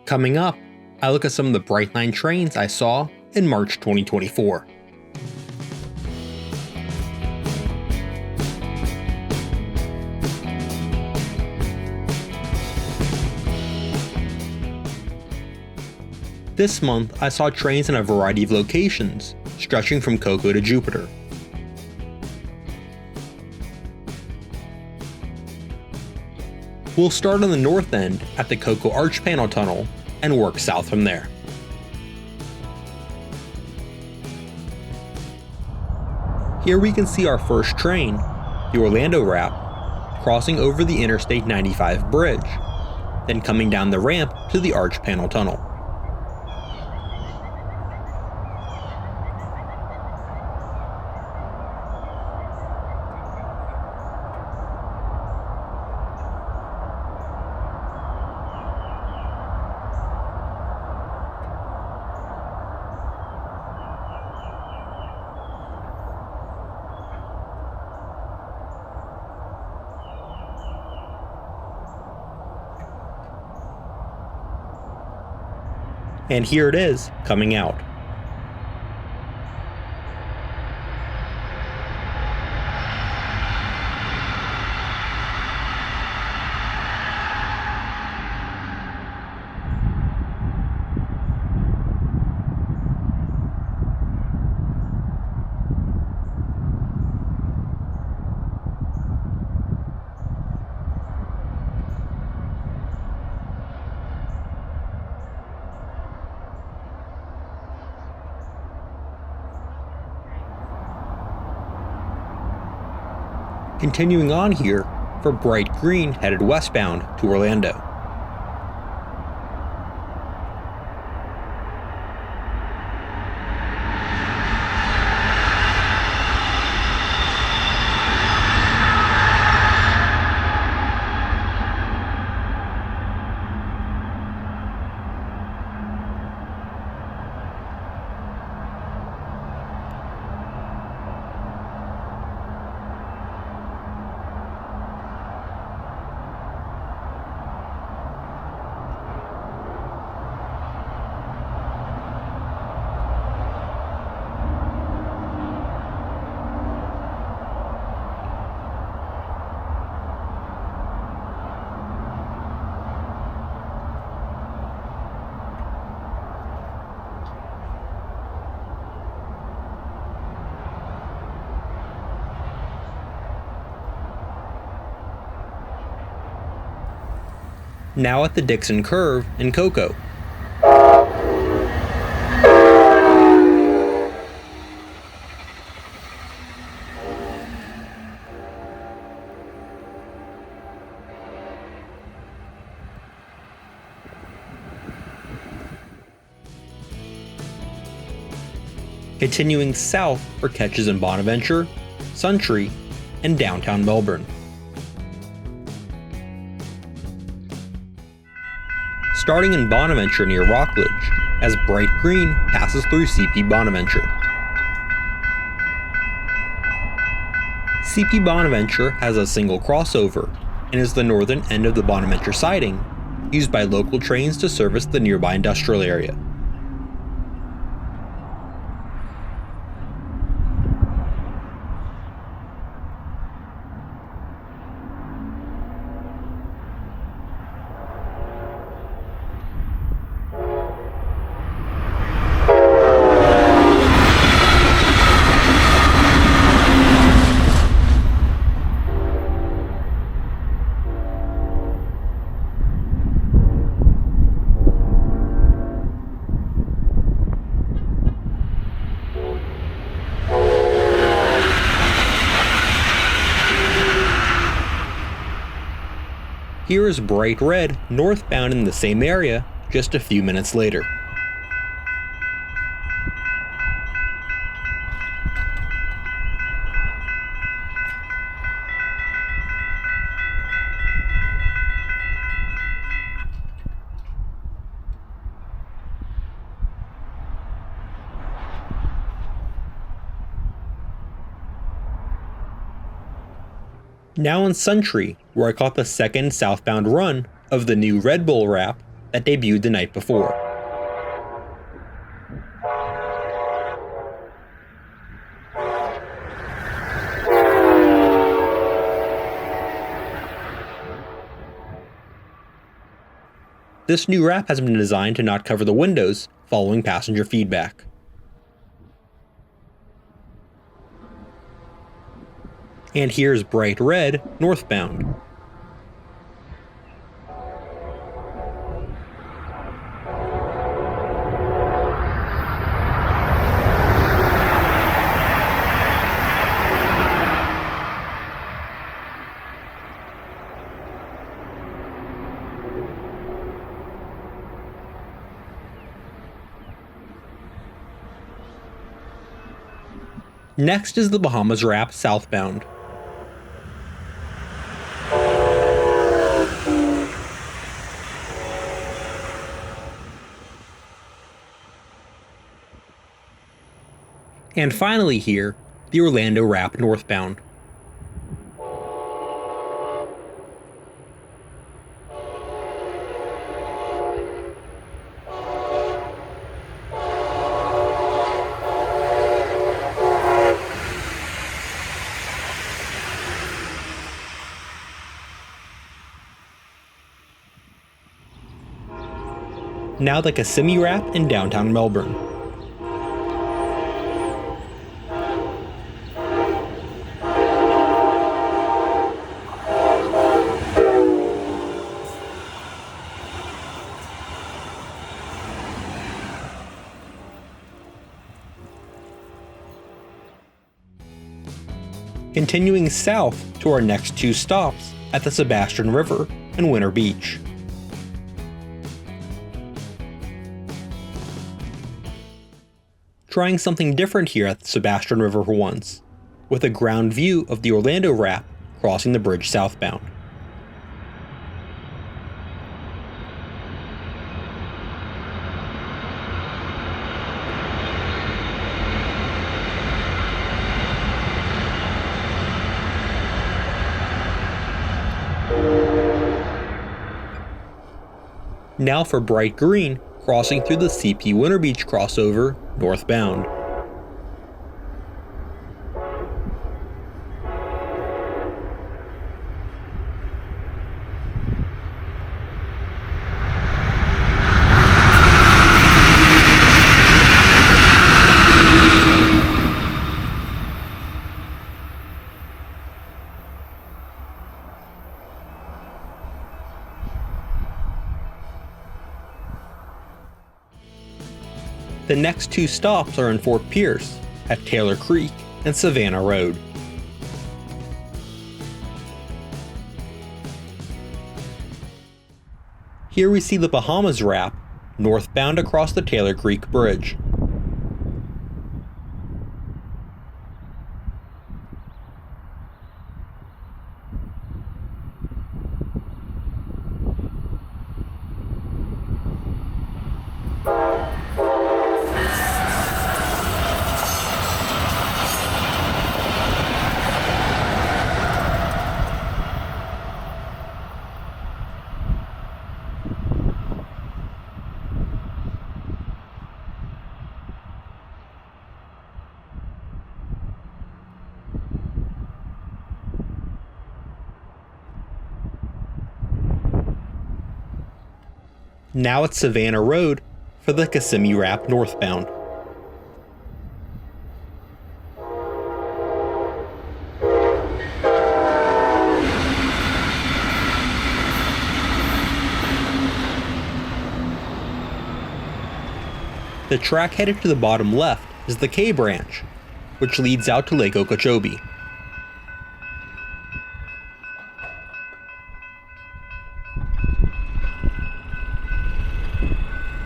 Coming up, I look at some of the Brightline trains I saw in March 2024. This month, I saw trains in a variety of locations, stretching from Cocoa to Jupiter. We'll start on the north end at the Cocoa Arch Panel Tunnel and work south from there. Here we can see our first train, the Orlando Wrap, crossing over the Interstate 95 bridge, then coming down the ramp to the Arch Panel Tunnel. And here it is, coming out. Continuing on here for Bright Green headed westbound to Orlando. Now at the Dixon Curve in Cocoa. Continuing south for catches in Bonaventure, Suntree, and downtown Melbourne. Starting in Bonaventure near Rockledge, as Bright Green passes through CP Bonaventure. CP Bonaventure has a single crossover and is the northern end of the Bonaventure siding, used by local trains to service the nearby industrial area. Here is Bright Red northbound in the same area just a few minutes later. Now in Suntree, where I caught the second southbound run of the new Red Bull Wrap that debuted the night before. This new wrap has been designed to not cover the windows following passenger feedback. And here's bright red northbound. Next is the Bahamas wrap southbound. And finally here, the Orlando wrap northbound. Now the Kissimmee wrap in downtown Melbourne. Continuing south to our next two stops at the Sebastian River and Winter Beach. Trying something different here at the Sebastian River for once, with a ground view of the Orlando wrap crossing the bridge southbound. Now for bright green, crossing through the CP Winter Beach crossover northbound. The next two stops are in Fort Pierce, at Taylor Creek and Savannah Road. Here we see the Bahamas wrap, northbound across the Taylor Creek Bridge. Now it's Savannah Road for the Kissimmee wrap northbound. The track headed to the bottom left is the K branch, which leads out to Lake Okeechobee.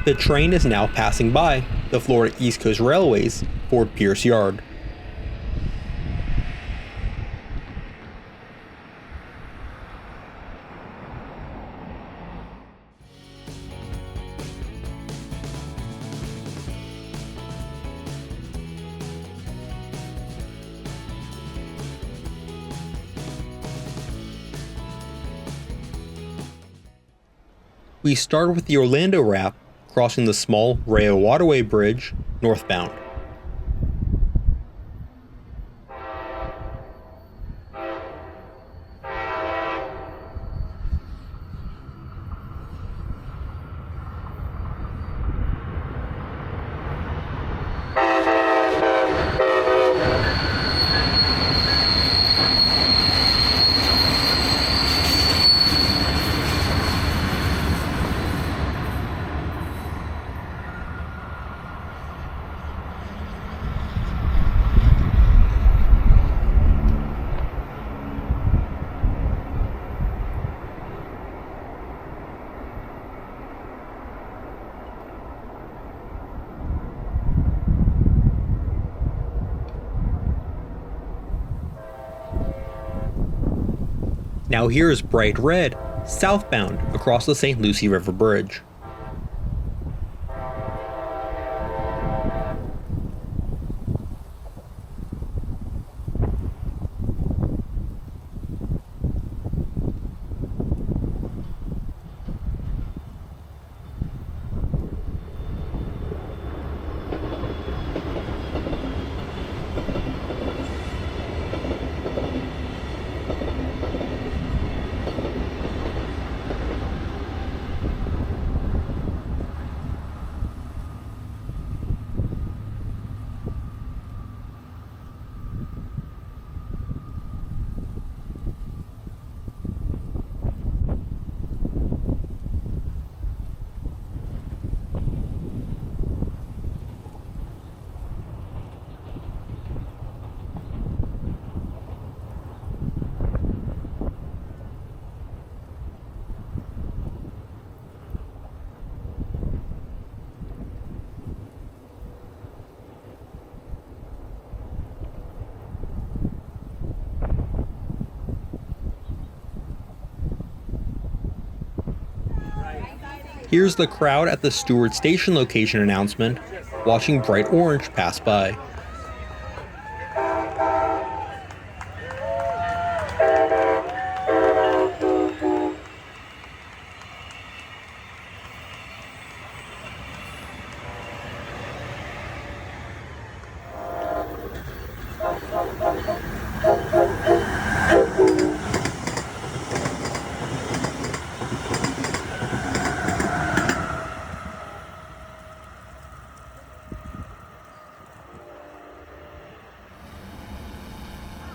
The train is now passing by the Florida East Coast Railway's Fort Pierce Yard. We start with the Orlando Wrap, crossing the small Rayo Waterway Bridge northbound. Now here is bright red, southbound across the St. Lucie River Bridge. Here's the crowd at the Stewart Station location announcement, watching bright orange pass by.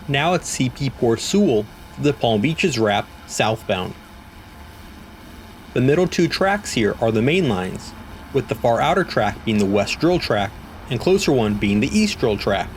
Now at CP Port Sewell for the Palm Beaches Wrap southbound. The middle two tracks here are the main lines, with the far outer track being the west drill track and closer one being the east drill track.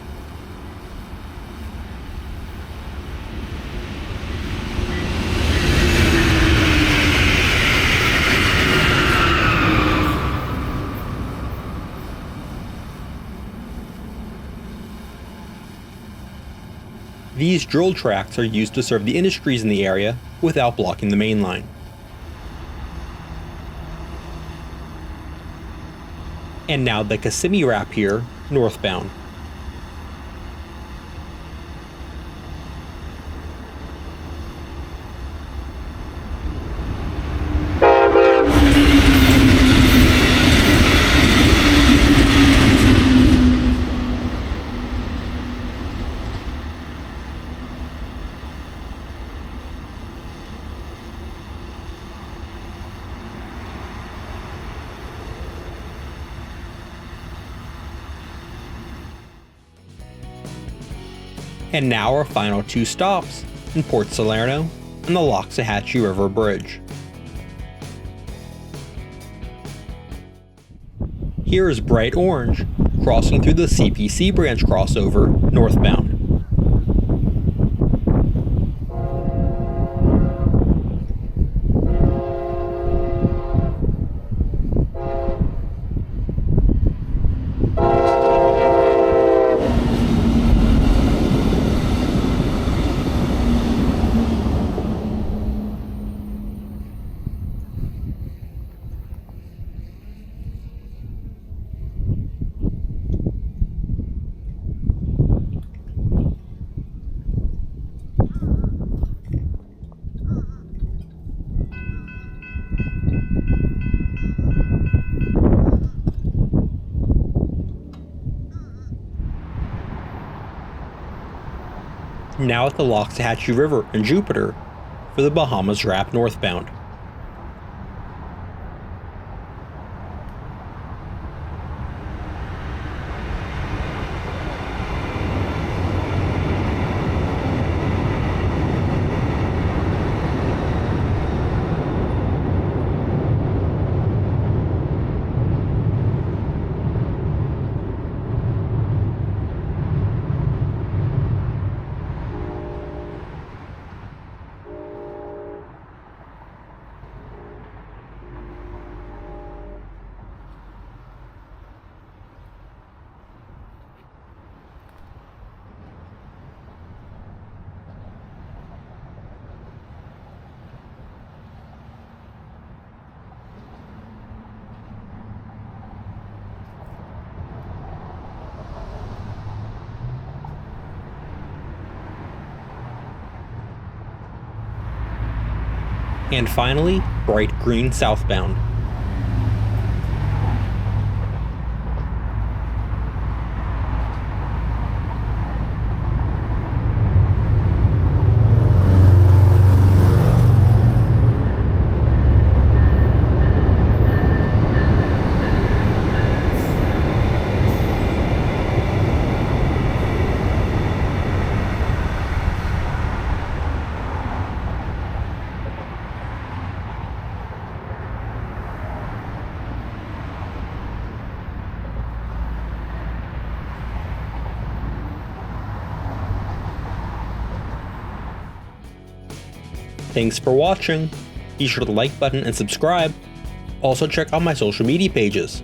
These drill tracks are used to serve the industries in the area without blocking the main line. And now the Kissimmee Wrap here, northbound. And now our final two stops in Port Salerno and the Loxahatchee River Bridge. Here is bright orange, crossing through the CPC branch crossover northbound. Now at the Loxahatchee River in Jupiter for the Bahamas Wrap northbound. And finally, bright green southbound. Thanks for watching. Be sure to like button and subscribe. Also check out my social media pages.